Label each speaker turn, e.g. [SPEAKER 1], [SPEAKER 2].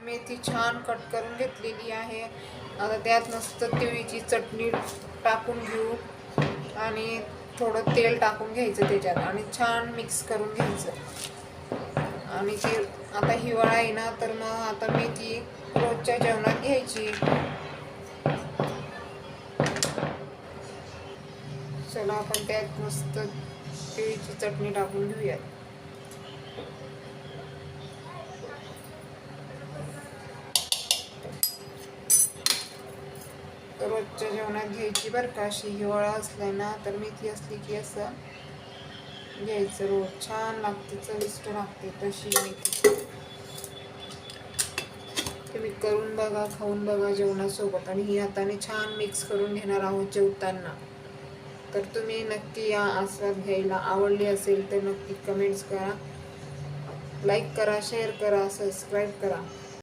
[SPEAKER 1] मेथी छान कट करून घेतलेली आहे. आता त्यात मस्त तिळीची चटणी टाकून घेऊ आणि थोडं तेल टाकून घ्यायचं त्याच्यात आणि छान मिक्स करून घ्यायचं. आणि ते आता हिवाळा आहे ना, तर मग आता मेथी रोजच्या जेवणात घ्यायची. चला आपण त्यात मस्त तिळीची चटणी टाकून घेऊयात. रोजच्या जेवणात घ्यायची बरं का. अशी हिवाळा असलाय ना, तर मेथी असली की असं घ्यायचं रोज. छान लागते, चविष्ट लागते तशी मेथी. तुम्ही करून बघा, खाऊन बघा जेवणासोबत. आणि ही हाताने छान मिक्स करून घेणार आहोत जेवताना. तर तुम्ही नक्की या आस्वाद घ्यायला. आवडली असेल तर नक्की कमेंट्स करा, लाईक करा, शेअर करा, सबस्क्राईब करा.